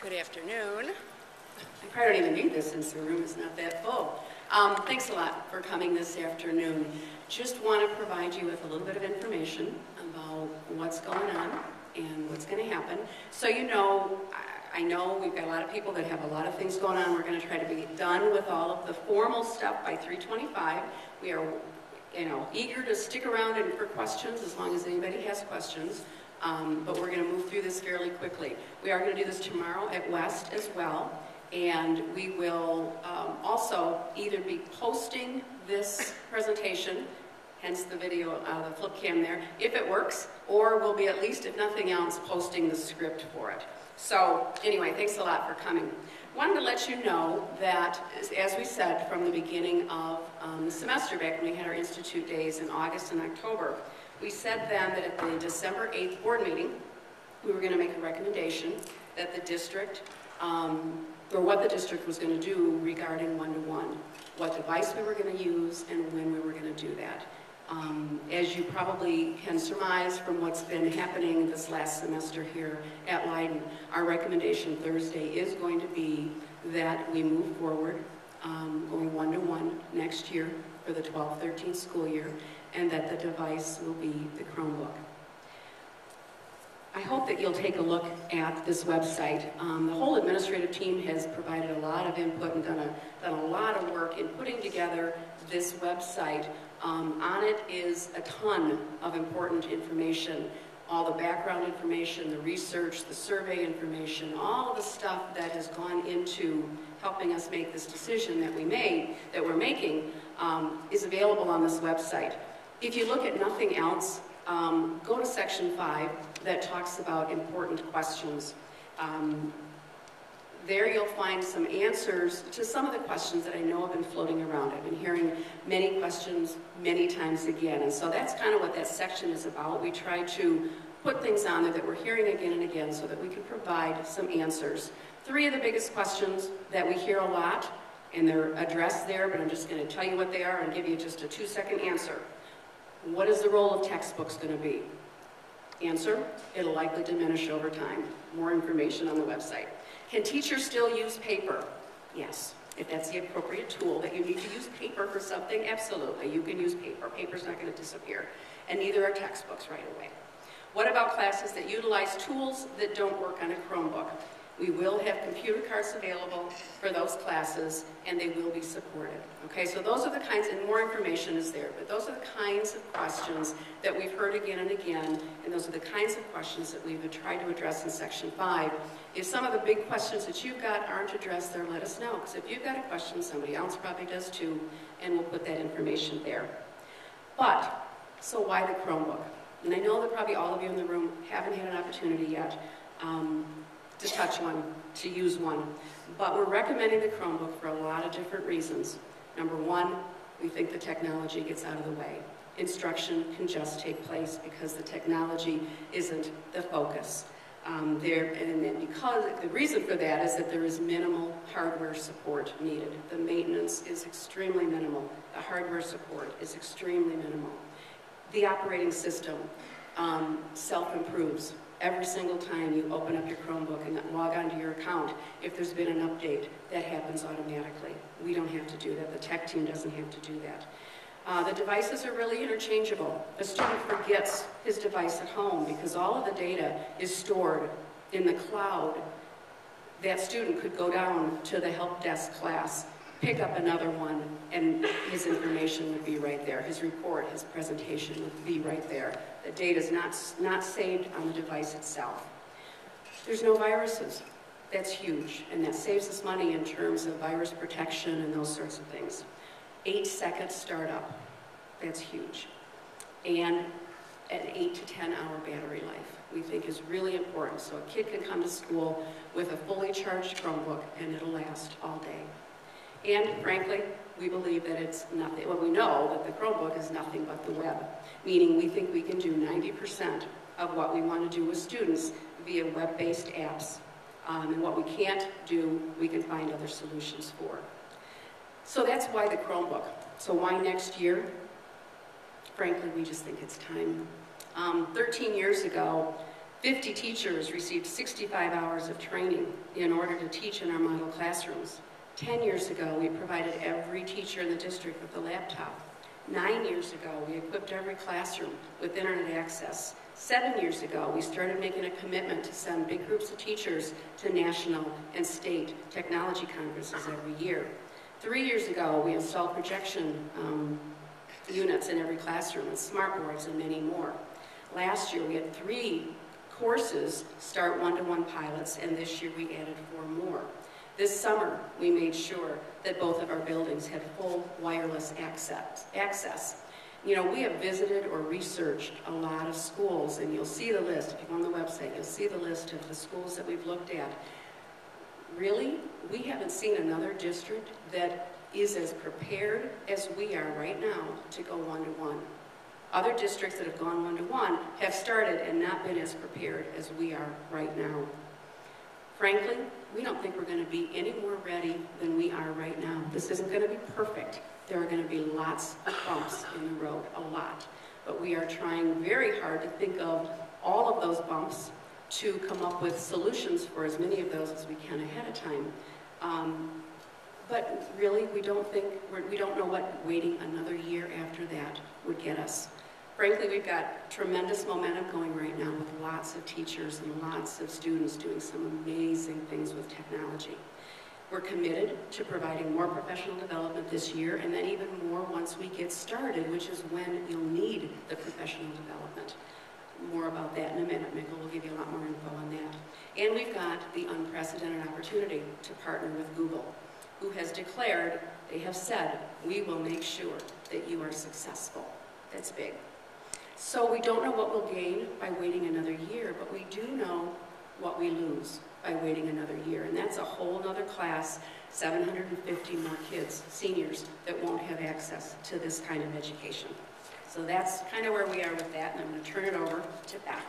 Good afternoon. I probably don't even need this since the room is not that full. Thanks a lot for coming this afternoon. Just want to provide you with a little bit of information about what's going on and what's going to happen. So you know, I know we've got a lot of people that have a lot of things going on. We're going to try to be done with all of the formal stuff by 3:25. We are, eager to stick around and for questions as long as anybody has questions. But we're going to move through this fairly quickly. We are going to do this tomorrow at West as well. And we will also either be posting this presentation, hence the video, the flip cam there, if it works, or we'll be at least, if nothing else, posting the script for it. So anyway, thanks a lot for coming. Wanted to let you know that, as we said from the beginning of the semester, back when we had our Institute days in August and October, we said then that at the December 8th board meeting, we were going to make a recommendation that the district, or what the district was going to do regarding one-to-one, what device we were going to use and when we were going to do that. As you probably can surmise from what's been happening this last semester here at Leyden, our recommendation Thursday is going to be that we move forward, going one-to-one next year for the 12-13 school year, and that the device will be the Chromebook. I hope that you'll take a look at this website. The whole administrative team has provided a lot of input and done a lot of work in putting together this website. On it is a ton of important information, all the background information, the research, the survey information, all of the stuff that has gone into helping us make this decision that we're making, is available on this website. If you look at nothing else, go to section 5 that talks about important questions. There you'll find some answers to some of the questions that I know have been floating around. I've been hearing many questions many times again, and so that's kind of what that section is about. We try to put things on there that we're hearing again and again so that we can provide some answers. 3 of the biggest questions that we hear a lot, and they're addressed there, but I'm just going to tell you what they are and give you just a 2-second answer. What is the role of textbooks going to be? Answer, it'll likely diminish over time. More information on the website. Can teachers still use paper? Yes. If that's the appropriate tool that you need to use paper for something, absolutely. You can use paper. Paper's not going to disappear. And neither are textbooks right away. What about classes that utilize tools that don't work on a Chromebook? We will have computer cards available for those classes, and they will be supported. Okay, so those are the kinds, and more information is there, but those are the kinds of questions that we've heard again and again, and those are the kinds of questions that we've tried to address in section 5. If some of the big questions that you've got aren't addressed there, let us know, because if you've got a question, somebody else probably does too, and we'll put that information there. But, so why the Chromebook? And I know that probably all of you in the room haven't had an opportunity yet to touch one, to use one. But we're recommending the Chromebook for a lot of different reasons. Number 1, we think the technology gets out of the way. Instruction can just take place because the technology isn't the focus. Because the reason for that is that there is minimal hardware support needed. The maintenance is extremely minimal. The hardware support is extremely minimal. The operating system self-improves. Every single time you open up your Chromebook and log onto your account, if there's been an update, that happens automatically. We don't have to do that. The tech team doesn't have to do that. The devices are really interchangeable. A student forgets his device at home because all of the data is stored in the cloud. That student could go down to the help desk class, pick up another one, and his information would be right there. His report, his presentation would be right there. The data is not saved on the device itself. There's no viruses. That's huge, and that saves us money in terms of virus protection and those sorts of things. 8-second startup. That's huge. And an 8 to 10 hour battery life, we think is really important. So a kid can come to school with a fully charged Chromebook and it'll last all day. And frankly, we believe that it's nothing, well, we know that the Chromebook is nothing but the web, meaning we think we can do 90% of what we want to do with students via web-based apps. And what we can't do, we can find other solutions for. So that's why the Chromebook. So why next year? Frankly, we just think it's time. 13 years ago, 50 teachers received 65 hours of training in order to teach in our model classrooms. 10 years ago, we provided every teacher in the district with a laptop. 9 years ago, we equipped every classroom with internet access. 7 years ago, we started making a commitment to send big groups of teachers to national and state technology conferences every year. 3 years ago, we installed projection units in every classroom and smart boards and many more. Last year, we had 3 courses start one-to-one pilots, and this year we added 4 more. This summer, we made sure that both of our buildings had full wireless access. You know, we have visited or researched a lot of schools, and you'll see the list. If you go on the website, you'll see the list of the schools that we've looked at. Really, we haven't seen another district that is as prepared as we are right now to go one-to-one. Other districts that have gone one-to-one have started and not been as prepared as we are right now. Frankly, we don't think we're going to be any more ready than we are right now. This isn't going to be perfect. There are going to be lots of bumps in the road, a lot. But we are trying very hard to think of all of those bumps to come up with solutions for as many of those as we can ahead of time. But really, we don't know what waiting another year after that would get us. Frankly, we've got tremendous momentum going right now with lots of teachers and lots of students doing some amazing things with technology. We're committed to providing more professional development this year, and then even more once we get started, which is when you'll need the professional development. More about that in a minute. Michael will give you a lot more info on that. And we've got the unprecedented opportunity to partner with Google, who has declared, they have said, we will make sure that you are successful. That's big. So we don't know what we'll gain by waiting another year, but we do know what we lose by waiting another year. And that's a whole other class, 750 more kids, seniors, that won't have access to this kind of education. So that's kind of where we are with that, and I'm going to turn it over to Beth.